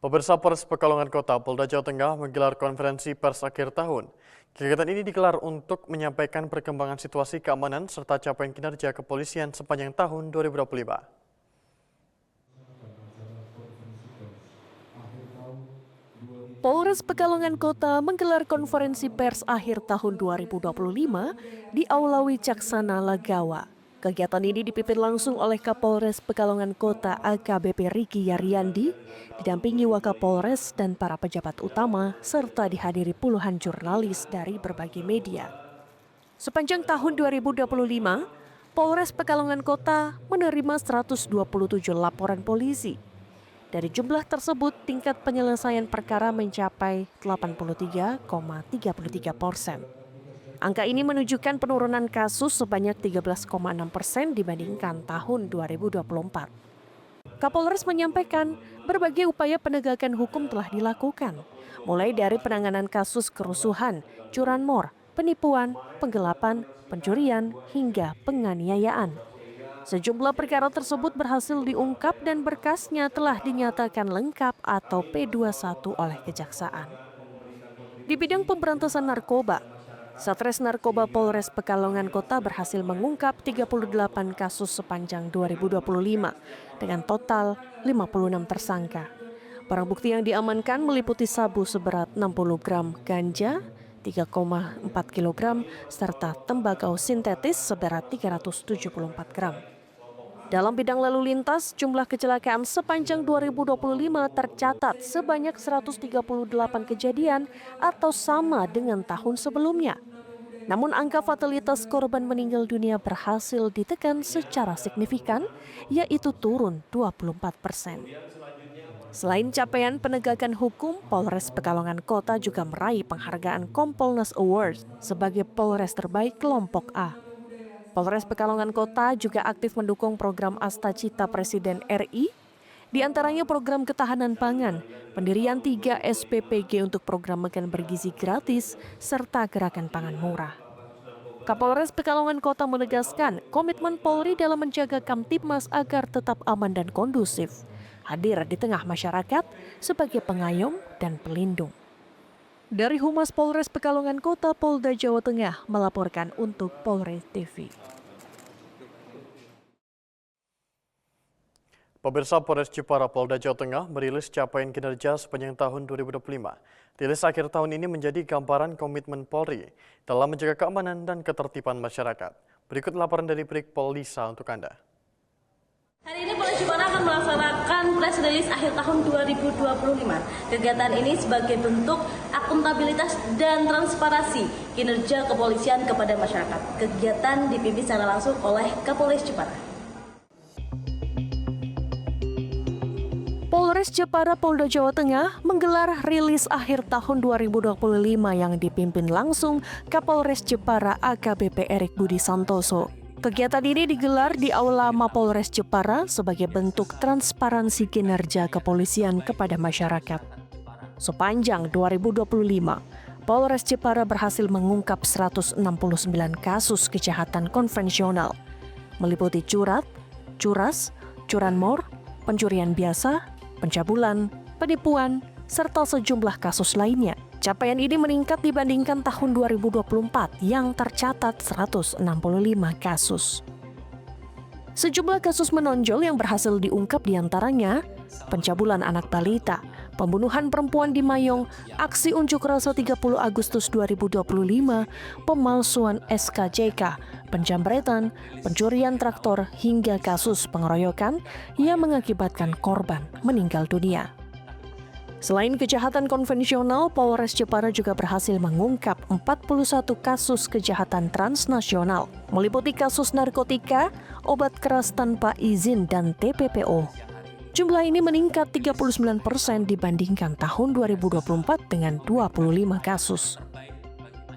Pemirsa, Polres Pekalongan Kota, Polda Jawa Tengah menggelar konferensi pers akhir tahun. Kegiatan ini digelar untuk menyampaikan perkembangan situasi keamanan serta capaian kinerja kepolisian sepanjang tahun 2025. Polres Pekalongan Kota menggelar konferensi pers akhir tahun 2025 di Aula Wicaksana Lagawa. Kegiatan ini dipimpin langsung oleh Kapolres Pekalongan Kota AKBP Riki Yaryandi, didampingi Wakapolres dan para pejabat utama, serta dihadiri puluhan jurnalis dari berbagai media. Sepanjang tahun 2025, Polres Pekalongan Kota menerima 127 laporan polisi. Dari jumlah tersebut, tingkat penyelesaian perkara mencapai 83,33%. Angka ini menunjukkan penurunan kasus sebanyak 13,6% dibandingkan tahun 2024. Kapolres menyampaikan berbagai upaya penegakan hukum telah dilakukan, mulai dari penanganan kasus kerusuhan, curanmor, penipuan, penggelapan, pencurian, hingga penganiayaan. Sejumlah perkara tersebut berhasil diungkap dan berkasnya telah dinyatakan lengkap atau P21 oleh Kejaksaan. Di bidang pemberantasan narkoba, Satres Narkoba Polres Pekalongan Kota berhasil mengungkap 38 kasus sepanjang 2025 dengan total 56 tersangka. Barang bukti yang diamankan meliputi sabu seberat 60 gram ganja, 3,4 kg, serta tembakau sintetis seberat 374 gram. Dalam bidang lalu lintas, jumlah kecelakaan sepanjang 2025 tercatat sebanyak 138 kejadian atau sama dengan tahun sebelumnya. Namun angka fatalitas korban meninggal dunia berhasil ditekan secara signifikan, yaitu turun 24%. Selain capaian penegakan hukum, Polres Pekalongan Kota juga meraih penghargaan Kompolnas Award sebagai Polres terbaik kelompok A. Polres Pekalongan Kota juga aktif mendukung program Astacita Presiden RI, di antaranya program ketahanan pangan, pendirian 3 SPPG untuk program makan bergizi gratis, serta gerakan pangan murah. Kapolres Pekalongan Kota menegaskan komitmen Polri dalam menjaga Kamtibmas agar tetap aman dan kondusif, hadir di tengah masyarakat sebagai pengayom dan pelindung. Dari Humas Polres Pekalongan Kota, Polda Jawa Tengah melaporkan untuk Polres TV. Pemirsa, Polres Jepara, Polda Jawa Tengah merilis capaian kinerja sepanjang tahun 2025. Rilis akhir tahun ini menjadi gambaran komitmen Polri dalam menjaga keamanan dan ketertiban masyarakat. Berikut laporan dari Brigpol Lisa untuk Anda. Hari ini Polres Jepara akan melaksanakan press release akhir tahun 2025. Kegiatan ini sebagai bentuk akuntabilitas dan transparansi kinerja kepolisian kepada masyarakat. Kegiatan dipimpin secara langsung oleh Kapolres Jepara. Polres Jepara Polda Jawa Tengah menggelar rilis akhir tahun 2025 yang dipimpin langsung Kapolres Jepara AKBP Erik Budi Santoso. Kegiatan ini digelar di Aula Mapolres Jepara sebagai bentuk transparansi kinerja kepolisian kepada masyarakat. Sepanjang 2025, Polres Jepara berhasil mengungkap 169 kasus kejahatan konvensional, meliputi curat, curas, curanmor, pencurian biasa, pencabulan, penipuan, serta sejumlah kasus lainnya. Capaian ini meningkat dibandingkan tahun 2024 yang tercatat 165 kasus. Sejumlah kasus menonjol yang berhasil diungkap diantaranya pencabulan anak balita, pembunuhan perempuan di Mayong, aksi unjuk rasa 30 Agustus 2025, pemalsuan SKCK, penjambretan, pencurian traktor, hingga kasus pengeroyokan yang mengakibatkan korban meninggal dunia. Selain kejahatan konvensional, Polres Jepara juga berhasil mengungkap 41 kasus kejahatan transnasional, meliputi kasus narkotika, obat keras tanpa izin, dan TPPO. Jumlah ini meningkat 39% dibandingkan tahun 2024 dengan 25 kasus.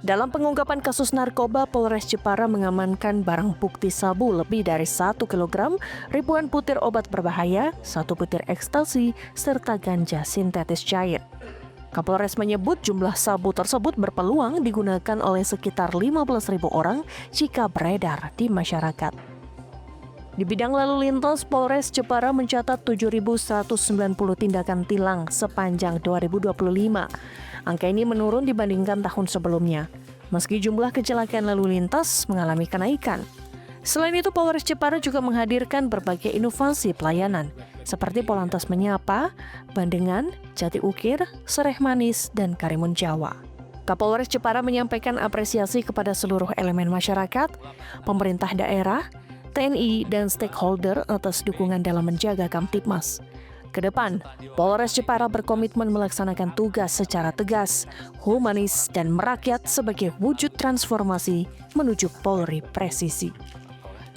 Dalam pengungkapan kasus narkoba, Polres Jepara mengamankan barang bukti sabu lebih dari 1 kg, ribuan butir obat berbahaya, 1 butir ekstasi, serta ganja sintetis cair. Kapolres menyebut jumlah sabu tersebut berpeluang digunakan oleh sekitar 15.000 orang jika beredar di masyarakat. Di bidang lalu lintas, Polres Jepara mencatat 7.190 tindakan tilang sepanjang 2025. Angka ini menurun dibandingkan tahun sebelumnya, meski jumlah kecelakaan lalu lintas mengalami kenaikan. Selain itu, Polres Jepara juga menghadirkan berbagai inovasi pelayanan, seperti Polantas Menyapa, Bandengan, Jati Ukir, Sereh Manis, dan Karimun Jawa. Kapolres Jepara menyampaikan apresiasi kepada seluruh elemen masyarakat, pemerintah daerah, TNI, dan stakeholder atas dukungan dalam menjaga Kamtibmas. Kedepan, Polres Jepara berkomitmen melaksanakan tugas secara tegas, humanis, dan merakyat sebagai wujud transformasi menuju Polri presisi.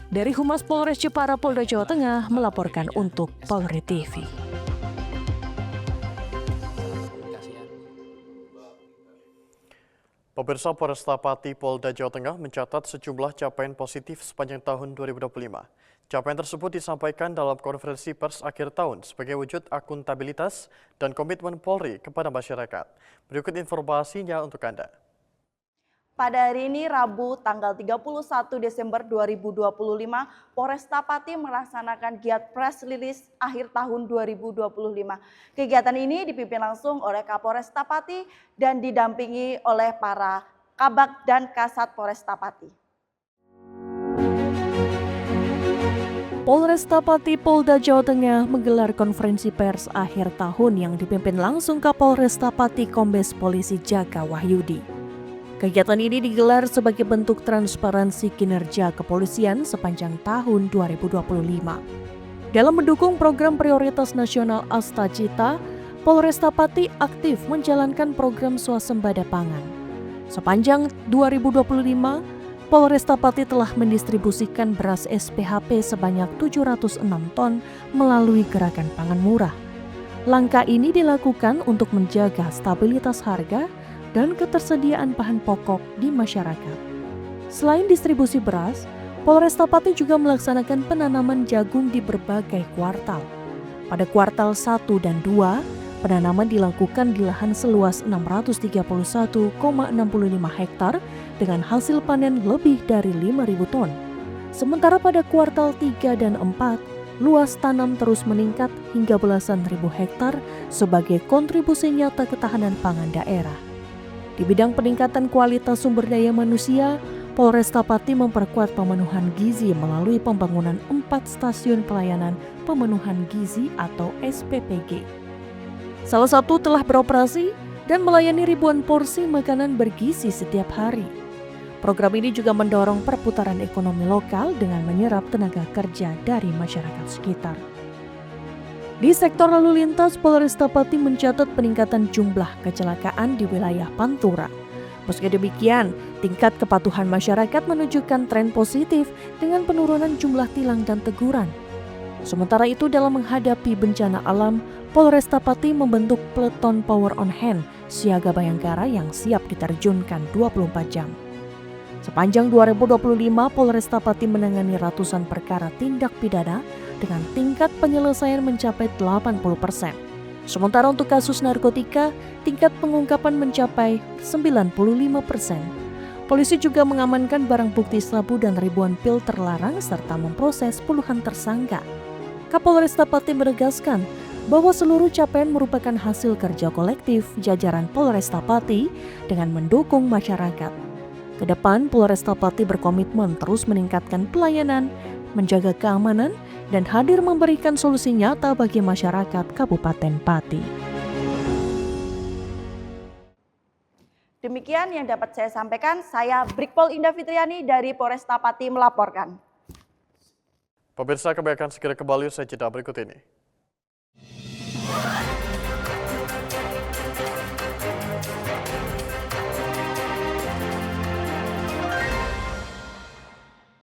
Dari Humas Polres Jepara, Polda Jawa Tengah melaporkan untuk Polri TV. Pemirsa, Polresta Pati Polda Jawa Tengah mencatat sejumlah capaian positif sepanjang tahun 2025. Capaian tersebut disampaikan dalam konferensi pers akhir tahun sebagai wujud akuntabilitas dan komitmen Polri kepada masyarakat. Berikut informasinya untuk Anda. Pada hari ini, Rabu, tanggal 31 Desember 2025, Polresta Pati melaksanakan giat press release akhir tahun 2025. Kegiatan ini dipimpin langsung oleh Kapolresta Pati dan didampingi oleh para Kabak dan Kasat Polresta Pati. Polresta Pati Polda Jawa Tengah menggelar konferensi pers akhir tahun yang dipimpin langsung Kapolresta Pati Kombes Polisi Jaka Wahyudi. Kegiatan ini digelar sebagai bentuk transparansi kinerja kepolisian sepanjang tahun 2025. Dalam mendukung program prioritas nasional Astagita, Polresta Pati aktif menjalankan program swasembada pangan. Sepanjang 2025, Polresta Pati telah mendistribusikan beras SPHP sebanyak 706 ton melalui Gerakan Pangan Murah. Langkah ini dilakukan untuk menjaga stabilitas harga dan ketersediaan bahan pokok di masyarakat. Selain distribusi beras, Polresta Pati juga melaksanakan penanaman jagung di berbagai kuartal. Pada kuartal 1 dan 2, penanaman dilakukan di lahan seluas 631,65 hektar dengan hasil panen lebih dari 5.000 ton. Sementara pada kuartal 3 dan 4, luas tanam terus meningkat hingga belasan ribu hektar sebagai kontribusi nyata ketahanan pangan daerah. Di bidang peningkatan kualitas sumber daya manusia, Polresta Pati memperkuat pemenuhan gizi melalui pembangunan 4 stasiun pelayanan pemenuhan gizi atau SPPG. Salah satu telah beroperasi dan melayani ribuan porsi makanan bergizi setiap hari. Program ini juga mendorong perputaran ekonomi lokal dengan menyerap tenaga kerja dari masyarakat sekitar. Di sektor lalu lintas, Polresta Pati mencatat peningkatan jumlah kecelakaan di wilayah Pantura. Meski demikian, tingkat kepatuhan masyarakat menunjukkan tren positif dengan penurunan jumlah tilang dan teguran. Sementara itu, dalam menghadapi bencana alam, Polresta Pati membentuk peleton Power on Hand siaga Bayangkara yang siap diterjunkan 24 jam. Sepanjang 2025, Polresta Pati menangani ratusan perkara tindak pidana dengan tingkat penyelesaian mencapai 80%. Sementara untuk kasus narkotika, tingkat pengungkapan mencapai 95%. Polisi juga mengamankan barang bukti sabu dan ribuan pil terlarang serta memproses puluhan tersangka. Kapolresta Pati menegaskan bahwa seluruh capaian merupakan hasil kerja kolektif jajaran Polresta Pati dengan mendukung masyarakat. Kedepan, Polresta Pati berkomitmen terus meningkatkan pelayanan, menjaga keamanan, dan hadir memberikan solusi nyata bagi masyarakat Kabupaten Pati. Demikian yang dapat saya sampaikan. Saya Brigpol Indah Fitriani dari Polresta Pati melaporkan. Pemirsa, kami akan segera kembali usai jeda berikut ini.